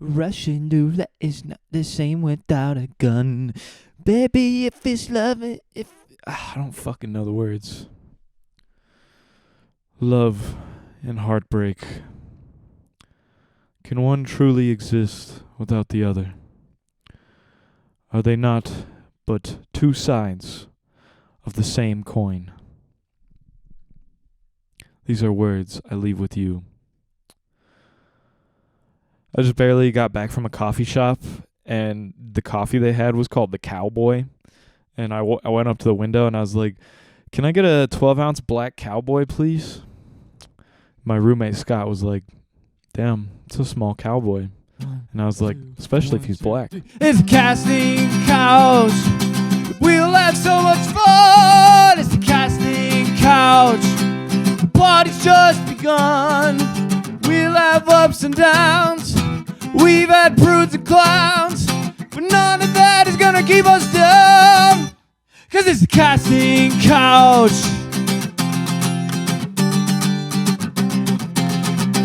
Russian roulette is not the same without a gun. Baby, if it's love, I don't fucking know the words. Love and heartbreak. Can one truly exist without the other? Are they not but two sides of the same coin? These are words I leave with you. I just barely got back from a coffee shop, and the coffee they had was called the Cowboy. And I went up to the window, and I was like, can I get a 12-ounce black Cowboy, please? My roommate, Scott, was like, damn, it's a small Cowboy. And I was like, especially if he's black. It's a casting couch. We'll have so much fun. It's a casting couch. The party's just begun. We'll have ups and downs. We've had prudes and clowns, but none of that is gonna keep us down. 'Cause it's a casting couch.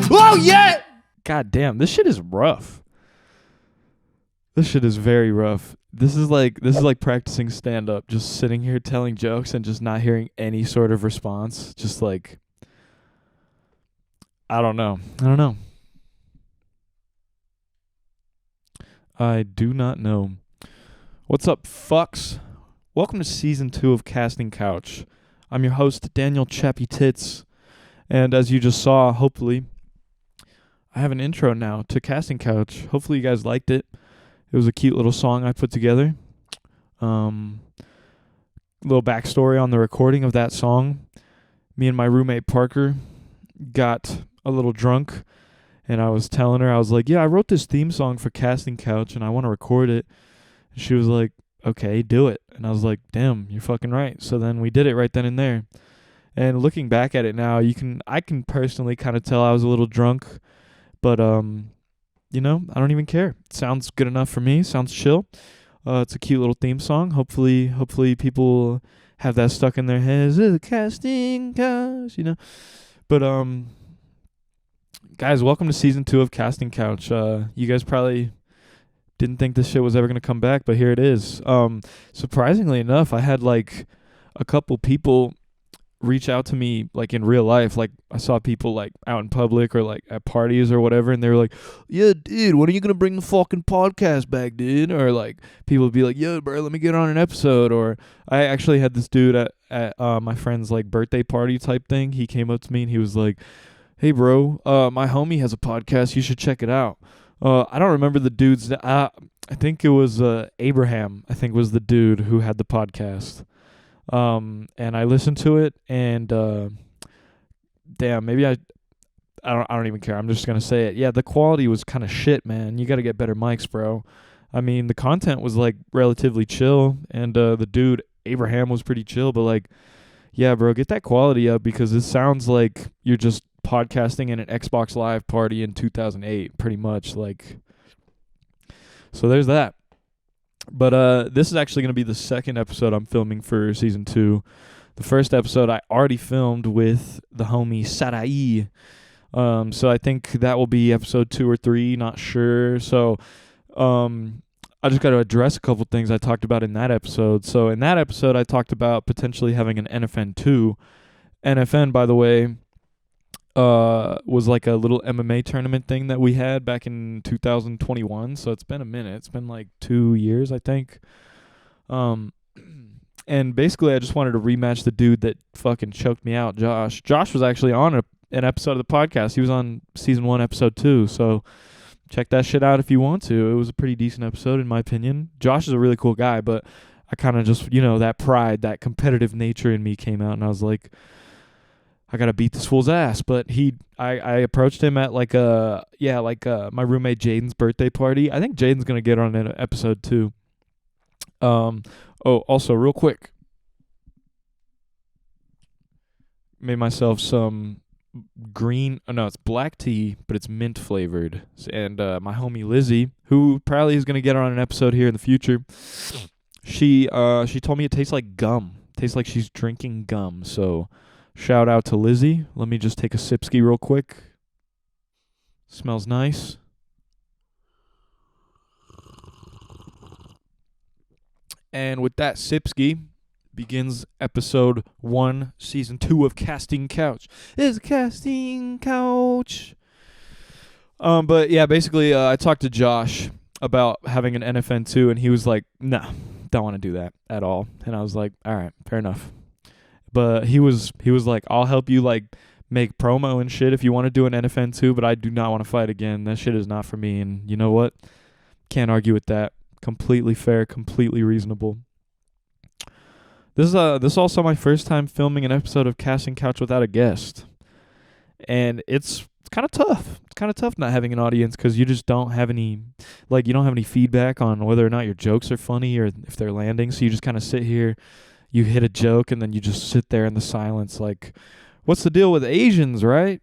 Oh yeah! God damn, this shit is rough. This shit is very rough. This is like practicing stand up, just sitting here telling jokes and just not hearing any sort of response. Just like, I don't know. I do not know. What's up, fucks? Welcome to season 2 of Casting Couch. I'm your host, Daniel Chappy Tits. And as you just saw, hopefully, I have an intro now to Casting Couch. Hopefully you guys liked it. It was a cute little song I put together. Little backstory on the recording of that song. Me and my roommate Parker got a little drunk, and I was telling her, I was like, yeah, I wrote this theme song for Casting Couch, and I want to record it. And she was like, okay, do it. And I was like, damn, you're fucking right. So then we did it right then and there. And looking back at it now, I can personally kind of tell I was a little drunk, but you know, I don't even care. It sounds good enough for me. Sounds chill. It's a cute little theme song. Hopefully people have that stuck in their heads. The Casting Couch, you know. But guys, welcome to season 2 of Casting Couch. You guys probably didn't think this shit was ever gonna come back, but here it is. Surprisingly enough, I had like a couple people reach out to me like in real life. Like I saw people like out in public or like at parties or whatever, and they were like, yeah, dude, when are you gonna bring the fucking podcast back, dude? Or like people would be like, yo, bro, let me get on an episode. Or I actually had this dude at my friend's like birthday party type thing. He came up to me and he was like, hey bro, my homie has a podcast, you should check it out. I don't remember the dude's I think it was Abraham, I think was the dude who had the podcast. And I listened to it, and damn, maybe I don't even care. I'm just gonna say it. Yeah, the quality was kind of shit, man. You got to get better mics, bro. I mean, the content was like relatively chill, and the dude Abraham was pretty chill, but like, yeah, bro, get that quality up, because it sounds like you're just podcasting in an Xbox Live party in 2008, pretty much. Like, so there's that. But this is actually going to be the second episode I'm filming for season 2. The first episode I already filmed with the homie Sarai. So I think that will be episode 2 or 3, not sure. So I just got to address a couple things I talked about in that episode. So in that episode, I talked about potentially having an NFN 2. NFN, by the way, was like a little MMA tournament thing that we had back in 2021. So it's been a minute. It's been like 2 years, I think. And basically I just wanted to rematch the dude that fucking choked me out, Josh. Josh was actually on an episode of the podcast. He was on season 1, episode 2. So check that shit out if you want to. It was a pretty decent episode in my opinion. Josh is a really cool guy, but I kind of just, you know, that pride, that competitive nature in me came out, and I was like, I gotta beat this fool's ass. But I approached him at my roommate Jaden's birthday party. I think Jaden's gonna get on an episode too. Also real quick, made myself some it's black tea, but it's mint flavored. And my homie Lizzie, who probably is gonna get on an episode here in the future, she told me it tastes like gum. Tastes like she's drinking gum. So shout out to Lizzie. Let me just take a sipski real quick. Smells nice. And with that, Sipsky begins episode 1, season 2 of Casting Couch. It's Casting Couch. But yeah, basically, I talked to Josh about having an NFN2, and he was like, "Nah, don't want to do that at all." And I was like, "All right, fair enough." But he was like, "I'll help you like make promo and shit if you want to do an NFN2, but I do not want to fight again. That shit is not for me." And you know what? Can't argue with that. Completely fair, completely reasonable. This is also my first time filming an episode of Casting Couch without a guest, and it's kind of tough. It's kind of tough not having an audience because you just don't have any, like, you don't have any feedback on whether or not your jokes are funny or if they're landing. So you just kind of sit here, you hit a joke, and then you just sit there in the silence, like, what's the deal with Asians, right?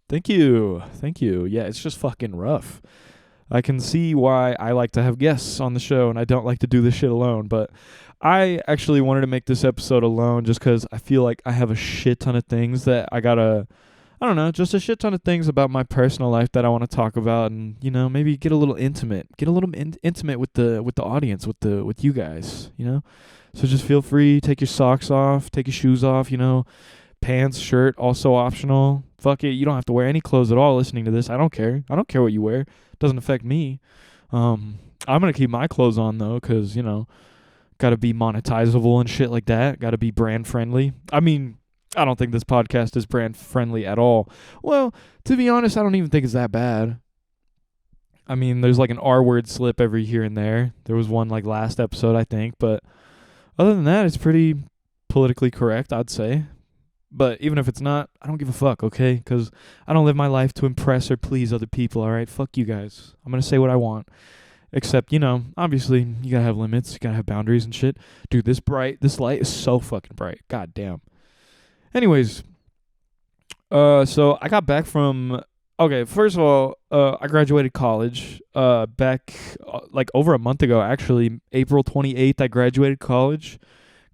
Thank you. Yeah, it's just fucking rough. I can see why I like to have guests on the show and I don't like to do this shit alone, but I actually wanted to make this episode alone just because I feel like I have a shit ton of things that I don't know, just a shit ton of things about my personal life that I want to talk about, and you know, maybe get a little intimate with the audience, with you guys, you know. So just feel free, take your socks off, take your shoes off, you know, pants, shirt, also optional. Fuck it, you don't have to wear any clothes at all listening to this. I don't care what you wear. Doesn't affect me. I'm gonna keep my clothes on though, cause you know, gotta be monetizable and shit like that. Gotta be brand friendly. I mean, I don't think this podcast is brand friendly at all. Well, to be honest, I don't even think it's that bad. I mean, there's like an R-word slip every here and there. There was one like last episode, I think, but other than that, it's pretty politically correct, I'd say. But even if it's not, I don't give a fuck, okay? Because I don't live my life to impress or please other people, all right? Fuck you guys. I'm going to say what I want. Except, you know, obviously, you got to have limits. You got to have boundaries and shit. Dude, this light is so fucking bright. God damn. Anyways, so I got back from... Okay, first of all, I graduated college back like over a month ago, actually. April 28th, I graduated college.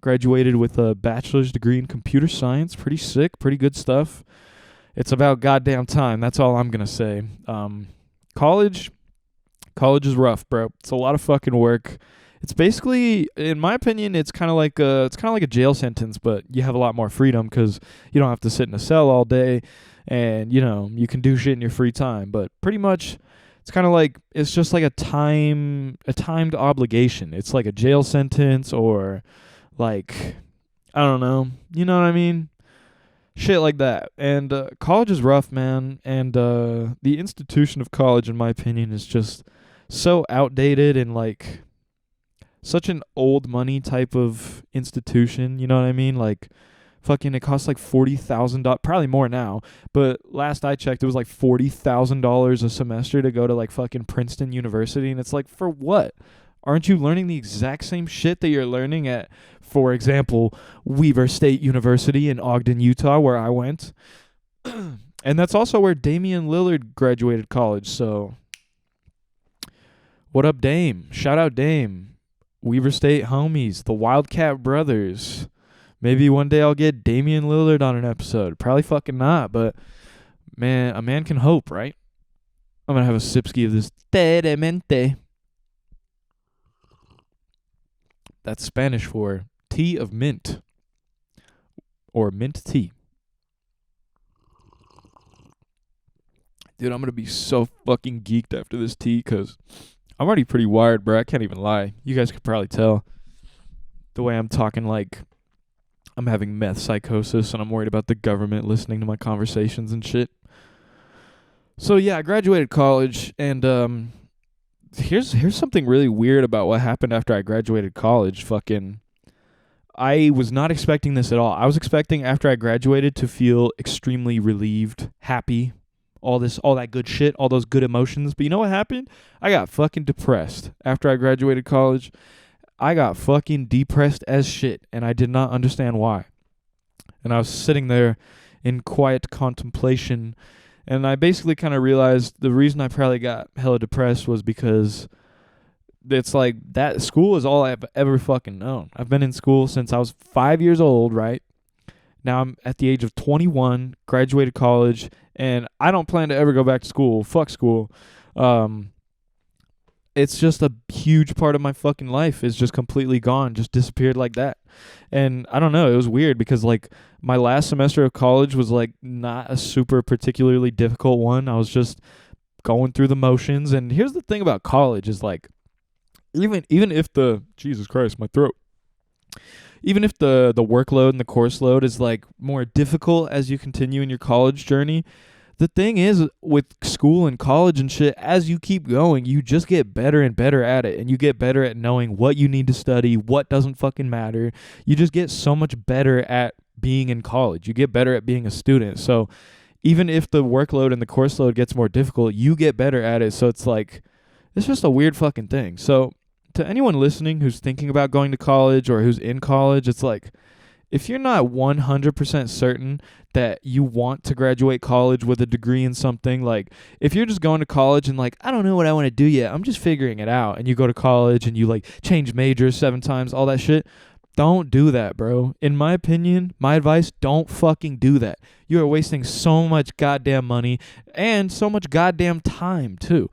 Graduated with a bachelor's degree in computer science. Pretty sick, pretty good stuff. It's about goddamn time. That's all I'm going to say. College is rough, bro. It's a lot of fucking work. It's basically, in my opinion, it's kind of like a jail sentence, but you have a lot more freedom because you don't have to sit in a cell all day, and you know, you can do shit in your free time. But pretty much, it's kind of like, it's just like a timed obligation. It's like a jail sentence, or like, I don't know, you know what I mean? Shit like that. And college is rough, man. And the institution of college, in my opinion, is just so outdated and like such an old money type of institution. You know what I mean? Like, fucking, it costs like $40,000, probably more now. But last I checked, it was like $40,000 a semester to go to like fucking Princeton University. And it's like, for what? Aren't you learning the exact same shit that you're learning at, for example, Weaver State University in Ogden, Utah, where I went? And that's also where Damian Lillard graduated college. So, what up, Dame? Shout out, Dame. Weaver State homies, the Wildcat brothers. Maybe one day I'll get Damian Lillard on an episode. Probably fucking not, but man, a man can hope, right? I'm going to have a sipski of this Teremente. That's Spanish for tea of mint, or mint tea. Dude, I'm going to be so fucking geeked after this tea because I'm already pretty wired, bro. I can't even lie. You guys could probably tell the way I'm talking, like I'm having meth psychosis and I'm worried about the government listening to my conversations and shit. So yeah, I graduated college, and here's something really weird about what happened after I graduated college. Fucking, I was not expecting this at all. I was expecting after I graduated to feel extremely relieved, happy, all that good shit, all those good emotions. But you know what happened? I got fucking depressed after I graduated college. I got fucking depressed as shit, and I did not understand why. And I was sitting there in quiet contemplation, and I basically kind of realized the reason I probably got hella depressed was because it's like that school is all I've ever fucking known. I've been in school since I was 5 years old, right? Now I'm at the age of 21, graduated college, and I don't plan to ever go back to school. Fuck school. it's just a huge part of my fucking life is just completely gone, just disappeared like that. And I don't know, it was weird because like my last semester of college was like not a super particularly difficult one. I was just going through the motions. And here's the thing about college is like even if the Jesus Christ, my throat. Even if the workload and the course load is like more difficult as you continue in your college journey, the thing is with school and college and shit, as you keep going, you just get better and better at it, and you get better at knowing what you need to study, what doesn't fucking matter. You just get so much better at being in college. You get better at being a student. So even if the workload and the course load gets more difficult, you get better at it. So it's like it's just a weird fucking thing. So to anyone listening who's thinking about going to college or who's in college, it's like if you're not 100% certain that you want to graduate college with a degree in something, like if you're just going to college and like, I don't know what I want to do yet, I'm just figuring it out, and you go to college and you like change majors 7 times, all that shit, don't do that, bro. In my opinion, my advice, don't fucking do that. You are wasting so much goddamn money and so much goddamn time too.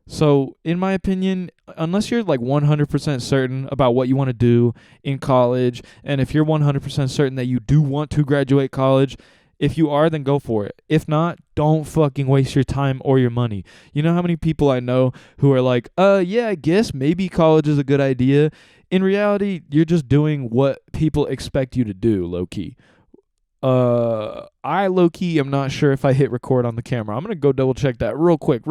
So, in my opinion, unless you're like 100% certain about what you want to do in college, and if you're 100% certain that you do want to graduate college, if you are, then go for it. If not, don't fucking waste your time or your money. You know how many people I know who are like, yeah, I guess maybe college is a good idea. In reality, you're just doing what people expect you to do, low-key. I low-key am not sure if I hit record on the camera. I'm going to go double check that real quick.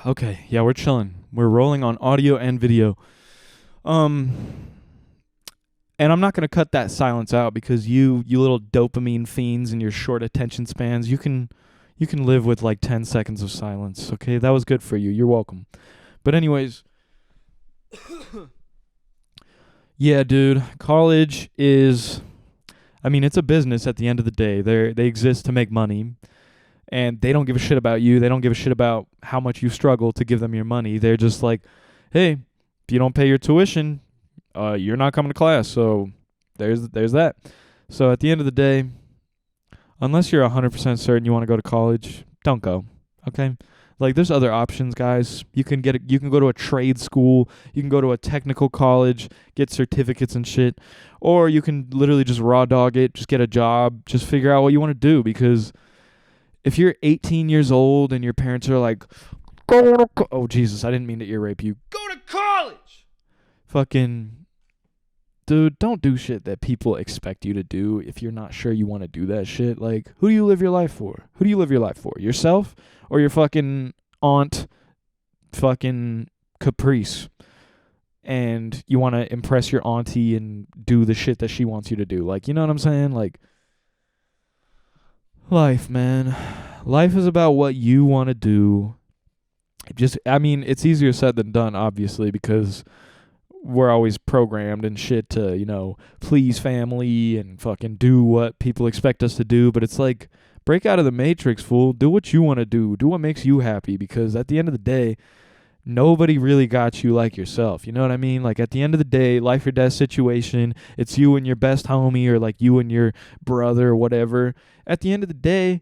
Okay, yeah, we're chilling. We're rolling on audio and video. And I'm not gonna cut that silence out because you little dopamine fiends and your short attention spans, you can live with like 10 seconds of silence. Okay, that was good for you. You're welcome. But anyways, yeah, dude, college is, I mean, it's a business at the end of the day. They exist to make money. And they don't give a shit about you. They don't give a shit about how much you struggle to give them your money. They're just like, hey, if you don't pay your tuition, you're not coming to class. So there's that. So at the end of the day, unless you're 100% certain you want to go to college, don't go. Okay? Like there's other options, guys. You can go to a trade school, you can go to a technical college, get certificates and shit, or you can literally just raw dog it, just get a job, just figure out what you want to do, because if you're 18 years old and your parents are like, oh, Jesus, I didn't mean to ear rape you. Go to college! Fucking, dude, don't do shit that people expect you to do if you're not sure you want to do that shit. Like, who do you live your life for? Who do you live your life for? Yourself or your fucking aunt, fucking Caprice? And you want to impress your auntie and do the shit that she wants you to do. Like, you know what I'm saying? Like, life, man. Life is about what you want to do. I mean, it's easier said than done, obviously, because we're always programmed and shit to, you know, please family and fucking do what people expect us to do. But it's like, break out of the matrix, fool. Do what you want to do. Do what makes you happy, because at the end of the day, nobody really got you like yourself. You know what I mean? Like at the end of the day, life or death situation, it's you and your best homie, or like you and your brother or whatever. At the end of the day,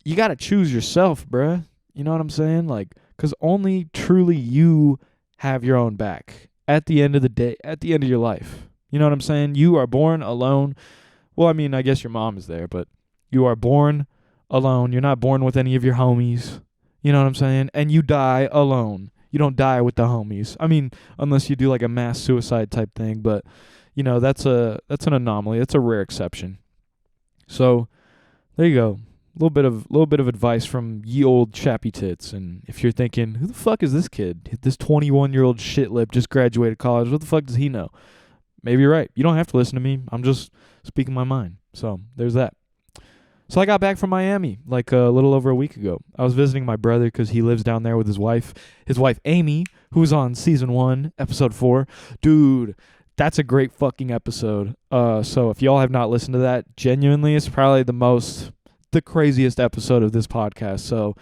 you got to choose yourself, bruh. You know what I'm saying? Like, because only truly you have your own back at the end of the day, at the end of your life. You know what I'm saying? You are born alone. Well, I mean, I guess your mom is there, but you are born alone. You're not born with any of your homies. You know what I'm saying? And you die alone. You don't die with the homies. I mean, unless you do like a mass suicide type thing, but you know, that's an anomaly. That's a rare exception. So there you go. A little bit of advice from ye old chappy tits. And if you're thinking, who the fuck is this kid? This 21-year-old shitlip just graduated college. What the fuck does he know? Maybe you're right. You don't have to listen to me. I'm just speaking my mind. So there's that. So I got back from Miami like a little over a week ago. I was visiting my brother because he lives down there with his wife Amy, who's on season 1, episode 4. Dude, that's a great fucking episode. So if y'all have not listened to that, genuinely, it's probably the craziest episode of this podcast. So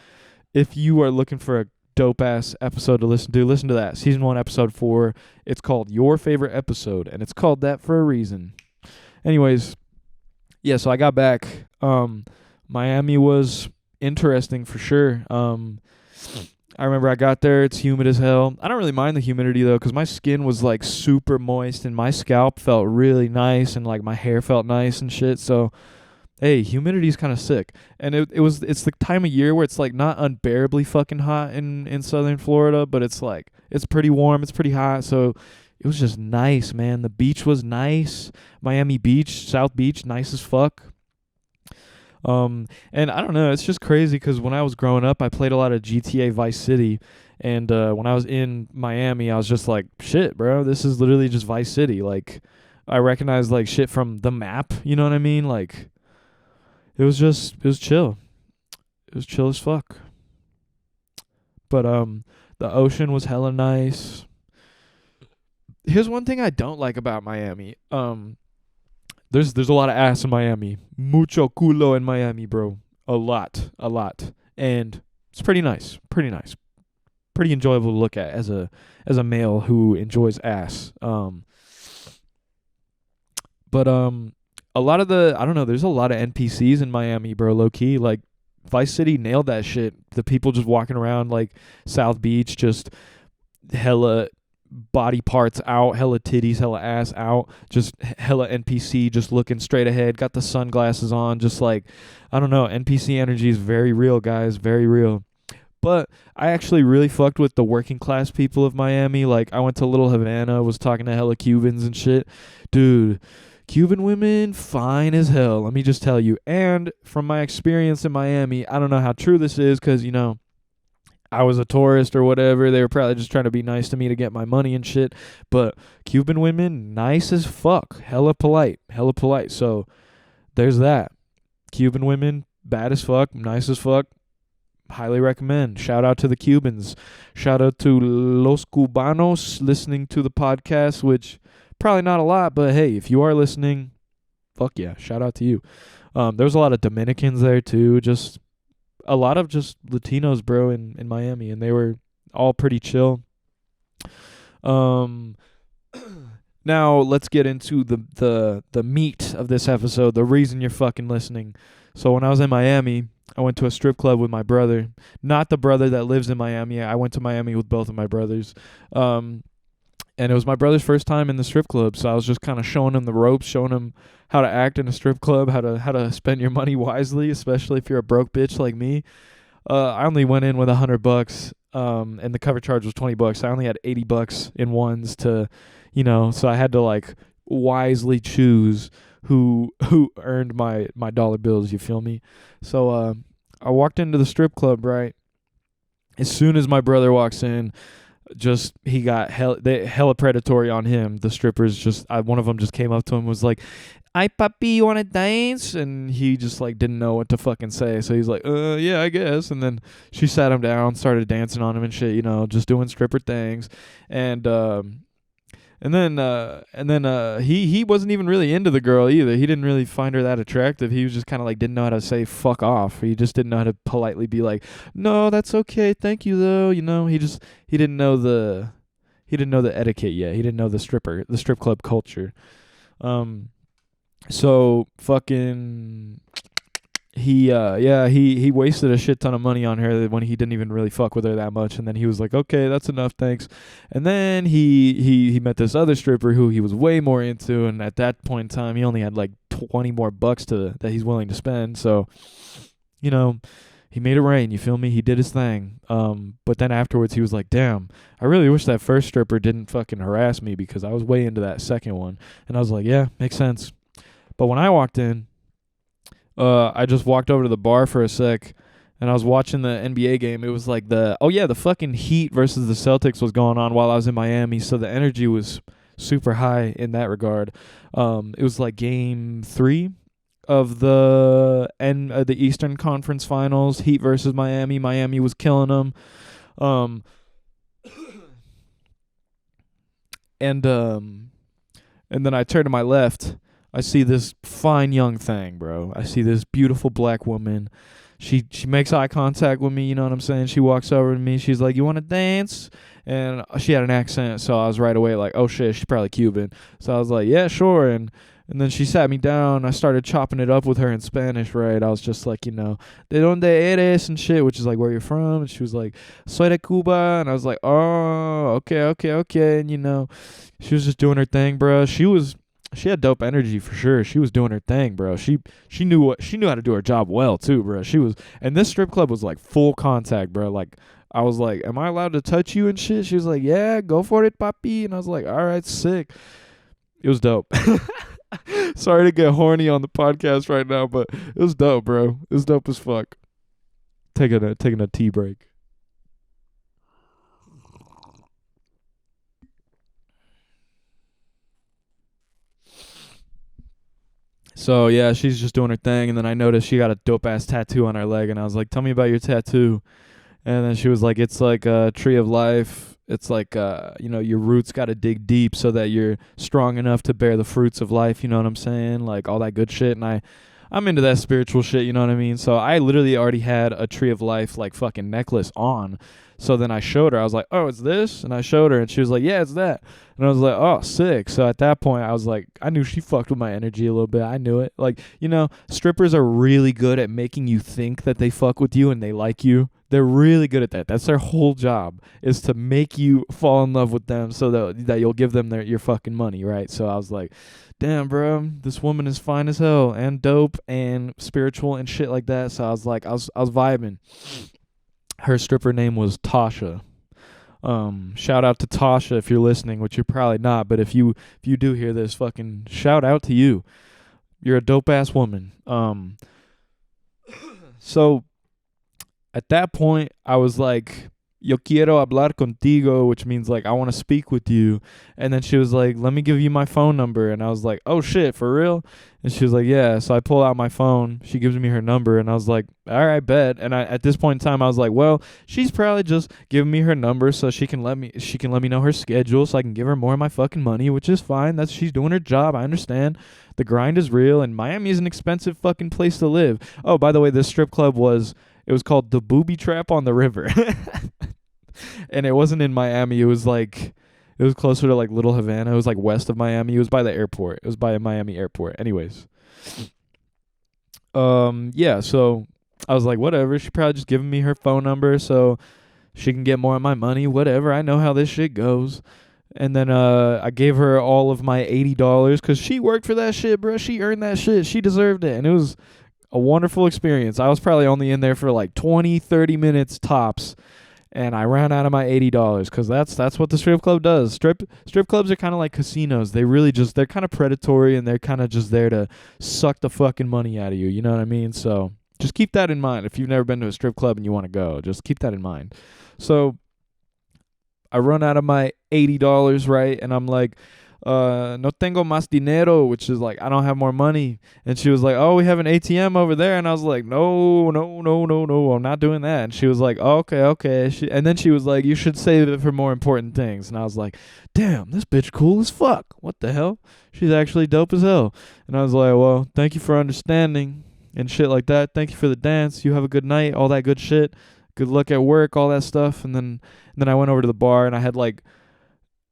if you are looking for a dope ass episode to listen to. Listen to that. Season 1, episode 4. It's called Your Favorite Episode, and it's called that for a reason. Anyways, yeah, so I got back. Miami was interesting for sure. I remember I got there. It's humid as hell. I don't really mind the humidity though, because my skin was like super moist and my scalp felt really nice and like my hair felt nice and shit. So, hey, humidity's kind of sick. And it's the time of year where it's like not unbearably fucking hot in southern Florida, but it's like it's pretty warm. It's pretty hot. So it was just nice, man. The beach was nice. Miami Beach, South Beach, nice as fuck. And I don't know, it's just crazy because when I was growing up, I played a lot of GTA Vice City, and when I was in Miami, I was just like, shit, bro, this is literally just Vice City. Like, I recognized like shit from the map, you know what I mean? Like, it was chill. It was chill as fuck. But the ocean was hella nice. Here's one thing I don't like about Miami. There's a lot of ass in Miami. Mucho culo in Miami, bro. A lot. And it's pretty nice. Pretty enjoyable to look at as a male who enjoys ass. But a lot of there's a lot of NPCs in Miami, bro, low key. Like Vice City nailed that shit. The people just walking around like South Beach, just hella body parts out, hella titties, hella ass out, just hella NPC, just looking straight ahead, got the sunglasses on, just like, I don't know, NPC energy is very real, guys, very real. But I actually really fucked with the working class people of Miami. Like, I went to Little Havana, was talking to hella Cubans and shit. Dude, Cuban women, fine as hell, let me just tell you. And from my experience in Miami, I don't know how true this is because, you know, I was a tourist or whatever. They were probably just trying to be nice to me to get my money and shit. But Cuban women, nice as fuck. Hella polite. So there's that. Cuban women, bad as fuck, nice as fuck. Highly recommend. Shout out to the Cubans. Shout out to Los Cubanos listening to the podcast, which probably not a lot, but hey, if you are listening, fuck yeah. Shout out to you. There's a lot of Dominicans there too. Just a lot of just Latinos, bro, in Miami, and they were all pretty chill. Now let's get into the meat of this episode, the reason you're fucking listening. So when I was in Miami, I went to a strip club with my brother. Not the brother that lives in Miami. I went to Miami with both of my brothers. And it was my brother's first time in the strip club, so I was just kind of showing him the ropes, showing him how to act in a strip club, how to spend your money wisely, especially if you're a broke bitch like me. I only went in with $100, and the cover charge was $20. I only had $80 in ones to, you know, so I had to like wisely choose who earned my dollar bills. You feel me? So I walked into the strip club, right? As soon as my brother walks in, just he got hella predatory on him. The strippers just one of them just came up to him and was like, "Ay papi, you wanna dance?" And he just like didn't know what to fucking say, so he's like, yeah, I guess." And then she sat him down, started dancing on him and shit, you know, just doing stripper things. And then he wasn't even really into the girl either. He didn't really find her that attractive. He was just kind of like didn't know how to say fuck off. He just didn't know how to politely be like, "No, that's okay, thank you though." You know, he didn't know the etiquette yet. He didn't know the strip club culture. So fucking he wasted a shit ton of money on her when he didn't even really fuck with her that much. And then he was like, "Okay, that's enough, thanks." And then he met this other stripper who he was way more into, and at that point in time he only had like 20 more bucks that he's willing to spend. So, you know, he made it rain, you feel me? He did his thing. But then afterwards he was like, "Damn, I really wish that first stripper didn't fucking harass me because I was way into that second one." And I was like, "Yeah, makes sense." But when I walked in, I just walked over to the bar for a sec, and I was watching the NBA game. It was like the fucking Heat versus the Celtics was going on while I was in Miami, so the energy was super high in that regard. It was like game 3 of the Eastern Conference Finals, Heat versus Miami. Miami was killing them. And then I turned to my left. I see this fine young thing, bro. I see this beautiful black woman. she makes eye contact with me, you know what I'm saying? She walks over to me, she's like, "You want to dance?" And she had an accent, so I was right away like, "Oh shit, she's probably Cuban." So I was like, "Yeah, sure." And then she sat me down. I started chopping it up with her in Spanish, right? I was just like, "De donde eres?" and shit, which is like, "Where you're from?" And she was like, "Soy de Cuba." And I was like, "Oh, okay. And, she was just doing her thing, bro. She had dope energy for sure. She was doing her thing, bro. She knew how to do her job well, too, bro. And this strip club was like full contact, bro. Like, I was like, "Am I allowed to touch you and shit?" She was like, "Yeah, go for it, papi." And I was like, "All right, sick." It was dope. Sorry to get horny on the podcast right now, but it was dope, bro. It was dope as fuck. Taking a tea break. So yeah, she's just doing her thing, and then I noticed she got a dope ass tattoo on her leg, and I was like, "Tell me about your tattoo." And then she was like, "It's like a tree of life. It's like your roots got to dig deep so that you're strong enough to bear the fruits of life." You know what I'm saying? Like all that good shit. And I'm into that spiritual shit. You know what I mean? So I literally already had a tree of life like fucking necklace on. So then I showed her. I was like, "Oh, it's this?" And I showed her, and she was like, "Yeah, it's that." And I was like, "Oh, sick." So at that point, I was like, I knew she fucked with my energy a little bit. I knew it. Like, strippers are really good at making you think that they fuck with you and they like you. They're really good at that. That's their whole job, is to make you fall in love with them so that you'll give them your fucking money, right? So I was like, "Damn, bro, this woman is fine as hell and dope and spiritual and shit like that." So I was like, I was vibing. Her stripper name was Tasha. Shout out to Tasha if you're listening, which you're probably not, but if you do hear this, fucking shout out to you. You're a dope ass woman. So at that point, I was like, "Yo quiero hablar contigo," which means like, "I want to speak with you." And then she was like, "Let me give you my phone number." And I was like, "Oh shit, for real?" And she was like, "Yeah." So I pull out my phone. She gives me her number, and I was like, "All right, bet." And at this point in time, I was like, "Well, she's probably just giving me her number so she can let me know her schedule so I can give her more of my fucking money," which is fine. She's doing her job. I understand. The grind is real, and Miami is an expensive fucking place to live. Oh, by the way, this strip club was called the Booby Trap on the River. And it wasn't in Miami. It was closer to like Little Havana. It was like west of Miami. It was by the airport. It was by a Miami airport. Anyways. Yeah, so I was like, whatever. She probably just giving me her phone number so she can get more of my money. Whatever. I know how this shit goes. And then I gave her all of my $80 because she worked for that shit, bro. She earned that shit. She deserved it. And it was a wonderful experience. I was probably only in there for like 20, 30 minutes tops. And I ran out of my $80 because that's what the strip club does. Strip clubs are kind of like casinos. They're kind of predatory, and they're kind of just there to suck the fucking money out of you. You know what I mean? So just keep that in mind. If you've never been to a strip club and you want to go, just keep that in mind. So I run out of my $80, right? And I'm like, "No tengo más dinero," which is like, I don't have more money. And she was like, "Oh, we have an ATM over there." And I was like, no, I'm not doing that. And she was like, "Oh, okay. And then she was like, "You should save it for more important things." And I was like, "Damn, this bitch cool as fuck. What the hell? She's actually dope as hell." And I was like, "Well, thank you for understanding," and shit like that. "Thank you for the dance. You have a good night," all that good shit. "Good luck at work," all that stuff. And then I went over to the bar, and I had like,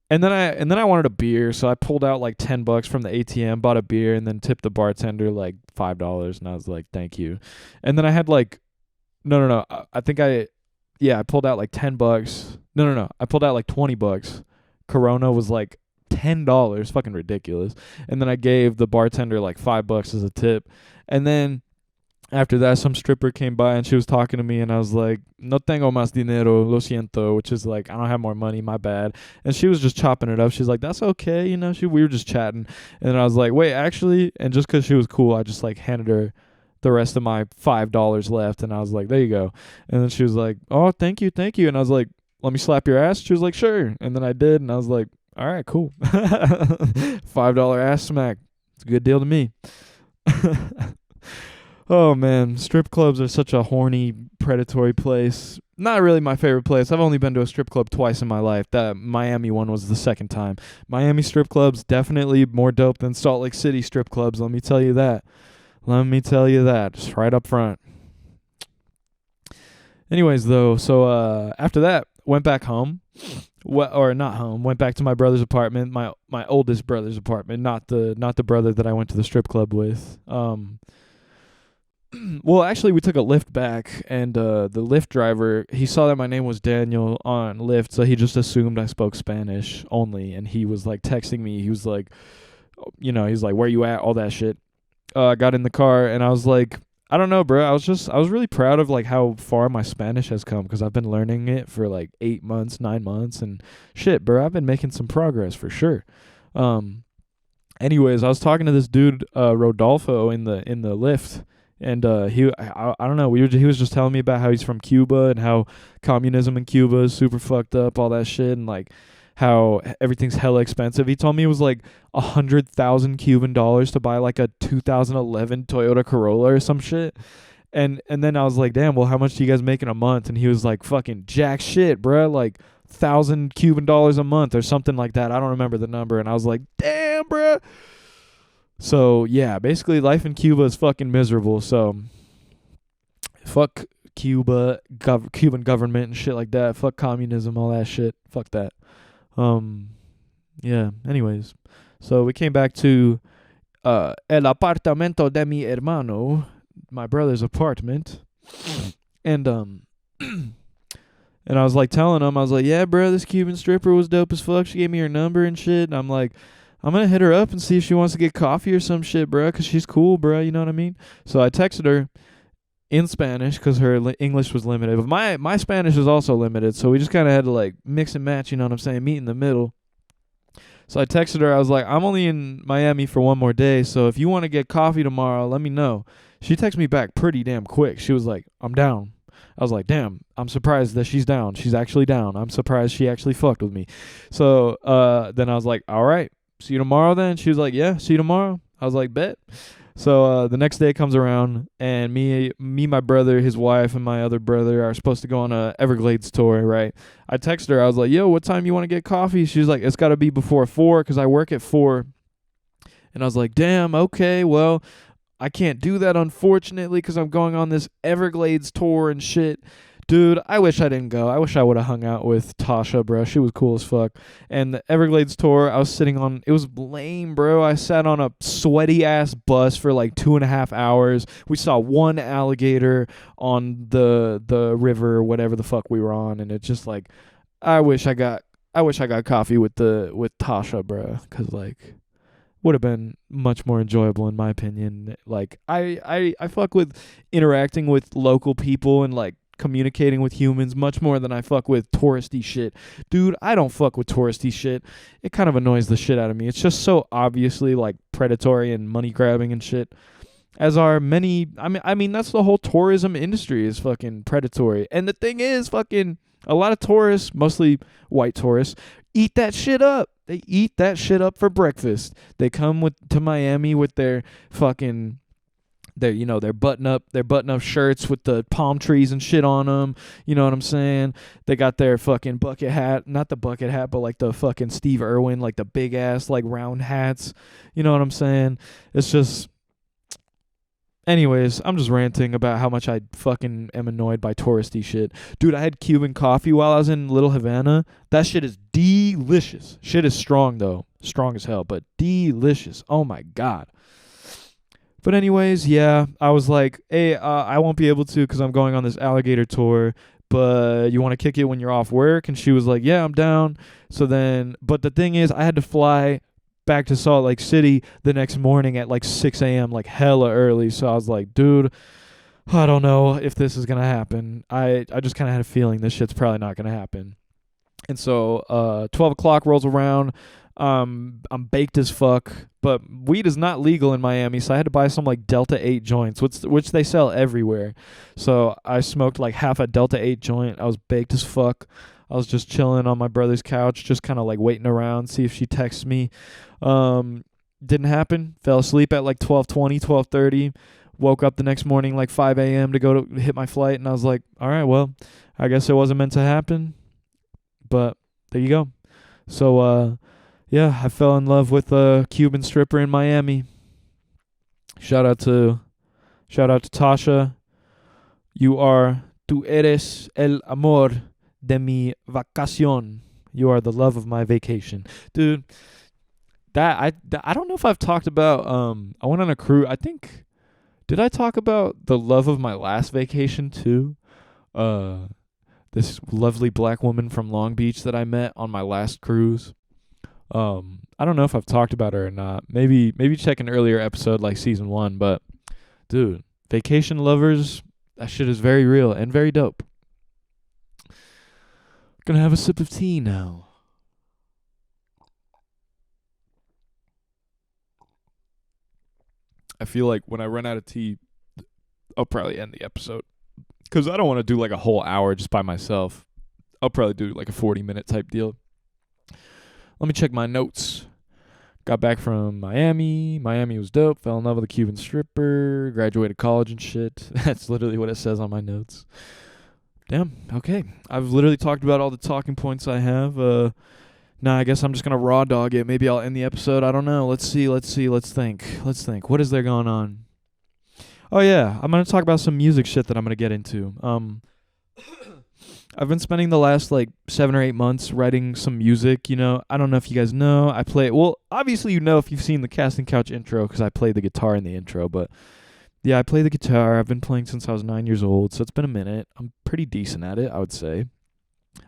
and then I wanted a beer, so I pulled out like $10 from the ATM, bought a beer, and then tipped the bartender like $5, and I was like, "Thank you." And then I had like, no, I pulled out like $10. No, I pulled out like $20. Corona was like $10, fucking ridiculous. And then I gave the bartender like $5 as a tip, and then after that, some stripper came by and she was talking to me, and I was like, "No tengo más dinero, lo siento," which is like, I don't have more money, my bad. And she was just chopping it up. She's like, "That's okay," we were just chatting. And I was like, "Wait, actually," and just because she was cool, I just like handed her the rest of my $5 left, and I was like, "There you go." And then she was like, "Oh, thank you." And I was like, "Let me slap your ass?" She was like, "Sure." And then I did, and I was like, "All right, cool." $5 ass smack. It's a good deal to me. Oh man, strip clubs are such a horny, predatory place. Not really my favorite place. I've only been to a strip club twice in my life. That Miami one was the second time. Miami strip clubs definitely more dope than Salt Lake City strip clubs. Let me tell you that. Just right up front. Anyways, though, so after that, went back home. Or not home. Went back to my brother's apartment, my oldest brother's apartment, not the brother that I went to the strip club with. Well, actually, we took a Lyft back, and the Lyft driver, he saw that my name was Daniel on Lyft, so he just assumed I spoke Spanish only, and he was like texting me. He was like, he's like, "Where you at?" All that shit. I got in the car, and I was like, I don't know, bro. I was really proud of like how far my Spanish has come because I've been learning it for like 8 months, 9 months, and shit, bro. I've been making some progress for sure. Um, Anyways, I was talking to this dude, Rodolfo, in the lift, and I don't know. He was just telling me about how he's from Cuba and how communism in Cuba is super fucked up, all that shit, and like how everything's hella expensive. He told me it was like 100,000 Cuban dollars to buy like a 2011 Toyota Corolla or some shit. And then I was like, damn, well, how much do you guys make in a month? And he was like, fucking jack shit, bruh. Like 1,000 Cuban dollars a month or something like that. I don't remember the number. And I was like, damn, bruh. So yeah, basically life in Cuba is fucking miserable. So fuck Cuba, Cuban government and shit like that. Fuck communism, all that shit. Fuck that. Um, yeah. Anyways, so we came back to el apartamento de mi hermano, my brother's apartment, and and I was like telling him, I was like, yeah, bro, this Cuban stripper was dope as fuck. She gave me her number and shit, and I'm like, I'm gonna hit her up and see if she wants to get coffee or some shit, bro, cause she's cool, bro. You know what I mean? So I texted her in Spanish because her English was limited. But my Spanish is also limited, so we just kind of had to like mix and match, you know what I'm saying? Meet in the middle. So I texted her. I was like, I'm only in Miami for one more day, so if you want to get coffee tomorrow, let me know. She texted me back pretty damn quick. She was like, I'm down. I was like, damn, I'm surprised that she's down. She's actually down. I'm surprised she actually fucked with me. So then I was like, all right, see you tomorrow then? She was like, yeah, see you tomorrow. I was like, bet. So the next day comes around, and me, my brother, his wife, and my other brother are supposed to go on a Everglades tour, right? I texted her. I was like, yo, what time you want to get coffee? She's like, it's got to be before 4 because I work at 4. And I was like, damn, okay, well, I can't do that, unfortunately, because I'm going on this Everglades tour and shit. Dude, I wish I didn't go. I wish I would have hung out with Tasha, bro. She was cool as fuck. And the Everglades tour, I was sitting on, it was lame, bro. I sat on a sweaty ass bus for like 2.5 hours. We saw one alligator on the river or whatever the fuck we were on, and it's just like, I wish I got coffee with Tasha, bro, because like would have been much more enjoyable in my opinion. Like I fuck with interacting with local people and like communicating with humans much more than I fuck with touristy shit. Dude, I don't fuck with touristy shit. It kind of annoys the shit out of me. It's just so obviously like predatory and money grabbing and shit. As are many, I mean that's the whole tourism industry is fucking predatory. And the thing is, fucking a lot of tourists, mostly white tourists, eat that shit up. They eat that shit up for breakfast. They come to Miami with their fucking their button up shirts with the palm trees and shit on them. You know what I'm saying? They got their fucking bucket hat, not the bucket hat, but like the fucking Steve Irwin, like the big ass like round hats. You know what I'm saying? It's just. Anyways, I'm just ranting about how much I fucking am annoyed by touristy shit. Dude, I had Cuban coffee while I was in Little Havana. That shit is delicious. Shit is strong though. Strong as hell, but delicious. Oh my God. But anyways, yeah, I was like, hey, I won't be able to because I'm going on this alligator tour, but you want to kick it when you're off work? And she was like, yeah, I'm down. So then, but the thing is, I had to fly back to Salt Lake City the next morning at like 6 a.m., like hella early. So I was like, dude, I don't know if this is going to happen. I just kind of had a feeling this shit's probably not going to happen. And so 12 o'clock rolls around. I'm baked as fuck, but weed is not legal in Miami, so I had to buy some like Delta 8 joints, which they sell everywhere. So I smoked like half a Delta 8 joint. I was baked as fuck. I was just chilling on my brother's couch, just kind of like waiting around, see if she texts me. Didn't happen. Fell asleep at like 12:20, 12:30. Woke up the next morning like 5 a.m. to go to hit my flight, and I was like, all right, well, I guess it wasn't meant to happen, but there you go. So, yeah, I fell in love with a Cuban stripper in Miami. Shout out to Tasha. You are Tú eres el amor de mi vacación. You are the love of my vacation. Dude, I don't know if I've talked about I went on a cruise. I think, did I talk about the love of my last vacation too? This lovely black woman from Long Beach that I met on my last cruise. I don't know if I've talked about her or not. Maybe check an earlier episode like season 1, but dude, vacation lovers, that shit is very real and very dope. Gonna have a sip of tea now. I feel like when I run out of tea, I'll probably end the episode. Because I don't want to do like a whole hour just by myself. I'll probably do like a 40-minute type deal. Let me check my notes. Got back from Miami. Miami was dope. Fell in love with a Cuban stripper. Graduated college and shit. That's literally what it says on my notes. Damn. Okay. I've literally talked about all the talking points I have. Nah, I guess I'm just going to raw dog it. Maybe I'll end the episode. I don't know. Let's see. Let's think. What is there going on? Oh, yeah. I'm going to talk about some music shit that I'm going to get into. I've been spending the last, 7 or 8 months writing some music, I don't know if you guys know. I play... Well, obviously you know if you've seen the Casting Couch intro because I play the guitar in the intro, but... Yeah, I play the guitar. I've been playing since I was 9 years old, so it's been a minute. I'm pretty decent at it, I would say.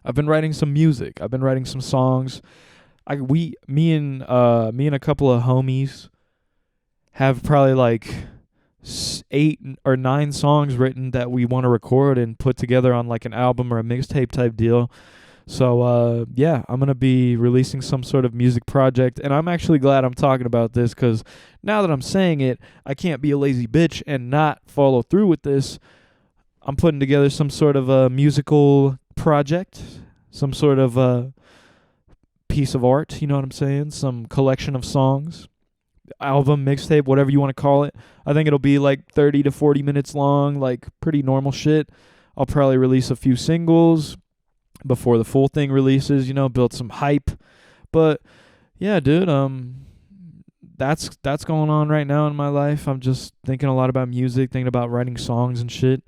I've been writing some music. I've been writing some songs. Me and a couple of homies have probably 8 or 9 songs written that we want to record and put together on an album or a mixtape type deal. So yeah, I'm gonna be releasing some sort of music project, and I'm actually glad I'm talking about this because now that I'm saying it, I can't be a lazy bitch and not follow through with this. I'm putting together some sort of a musical project, some sort of a piece of art, you know what I'm saying? Some collection of songs, album, mixtape, whatever you want to call it. I think it'll be 30 to 40 minutes long, pretty normal shit. I'll probably release a few singles before the full thing releases, build some hype. But yeah, dude, that's going on right now in my life. I'm just thinking a lot about music, thinking about writing songs and shit.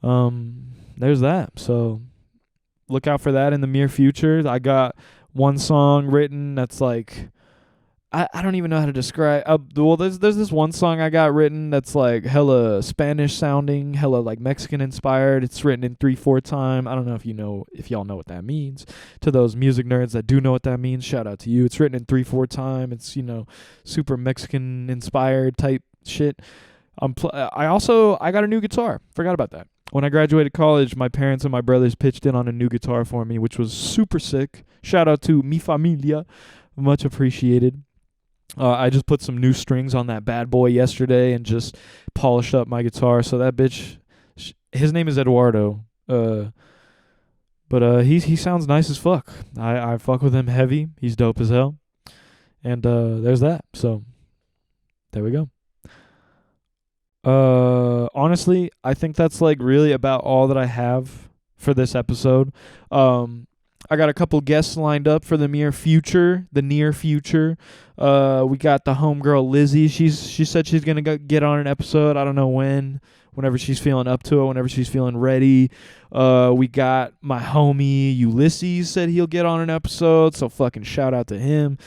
There's that. So look out for that in the near future. I got one song written that's I don't even know how to describe. Well, there's this one song I got written that's hella Spanish sounding, hella Mexican inspired. It's written in 3/4 time. I don't know if y'all know what that means. To those music nerds that do know what that means, shout out to you. It's written in 3/4 time. It's super Mexican inspired type shit. I got a new guitar. Forgot about that. When I graduated college, my parents and my brothers pitched in on a new guitar for me, which was super sick. Shout out to mi familia, much appreciated. I just put some new strings on that bad boy yesterday and just polished up my guitar. So that bitch, his name is Eduardo. But he sounds nice as fuck. I fuck with him heavy. He's dope as hell. And there's that. So there we go. Honestly, I think that's really about all that I have for this episode. I got a couple guests lined up for the near future. We got the homegirl Lizzie. She said she's gonna get on an episode. I don't know when. Whenever she's feeling up to it. Whenever she's feeling ready. We got my homie Ulysses said he'll get on an episode. So fucking shout out to him.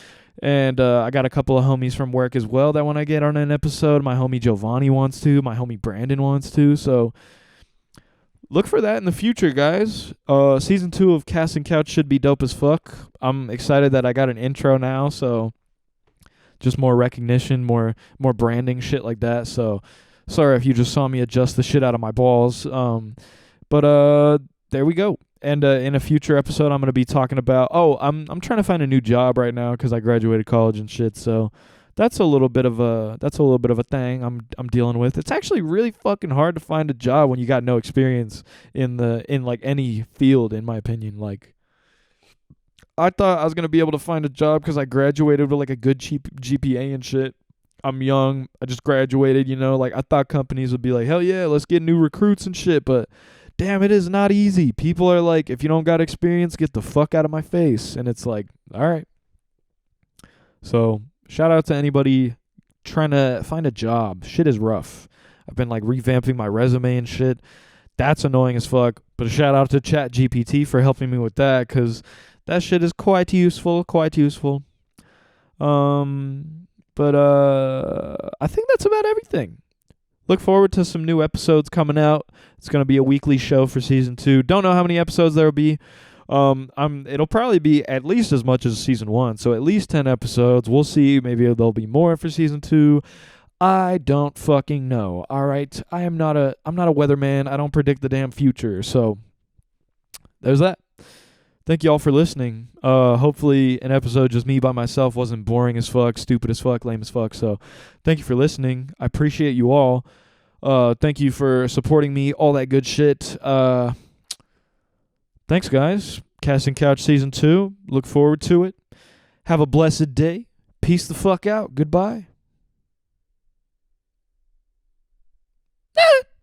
And I got a couple of homies from work as well that want to get on an episode. My homie Giovanni wants to. My homie Brandon wants to. So look for that in the future, guys. Season 2 of Casting Couch should be dope as fuck. I'm excited that I got an intro now, so just more recognition, more branding, shit like that. So sorry if you just saw me adjust the shit out of my balls. But there we go. And in a future episode, I'm gonna be talking about. I'm trying to find a new job right now because I graduated college and shit. So that's a little bit of a thing I'm dealing with. It's actually really fucking hard to find a job when you got no experience in any field, in my opinion. I thought I was gonna be able to find a job because I graduated with a good cheap GPA and shit. I'm young. I just graduated. I thought companies would be hell yeah, let's get new recruits and shit. But damn, it is not easy. People are if you don't got experience, get the fuck out of my face. And it's all right. So shout out to anybody trying to find a job. Shit is rough. I've been revamping my resume and shit. That's annoying as fuck. But a shout out to ChatGPT for helping me with that, because that shit is quite useful, quite useful. But I think that's about everything. Look forward to some new episodes coming out. It's going to be a weekly show for season 2. Don't know how many episodes there will be. It'll probably be at least as much as season 1, so at least 10 episodes. We'll see. Maybe there'll be more for season 2. I don't fucking know. All right, I'm not a weatherman. I don't predict the damn future. So there's that. Thank you all for listening. Hopefully an episode just me by myself wasn't boring as fuck, stupid as fuck, lame as fuck. So thank you for listening. I appreciate you all. Thank you for supporting me, all that good shit. Thanks, guys. Casting Couch Season 2. Look forward to it. Have a blessed day. Peace the fuck out. Goodbye.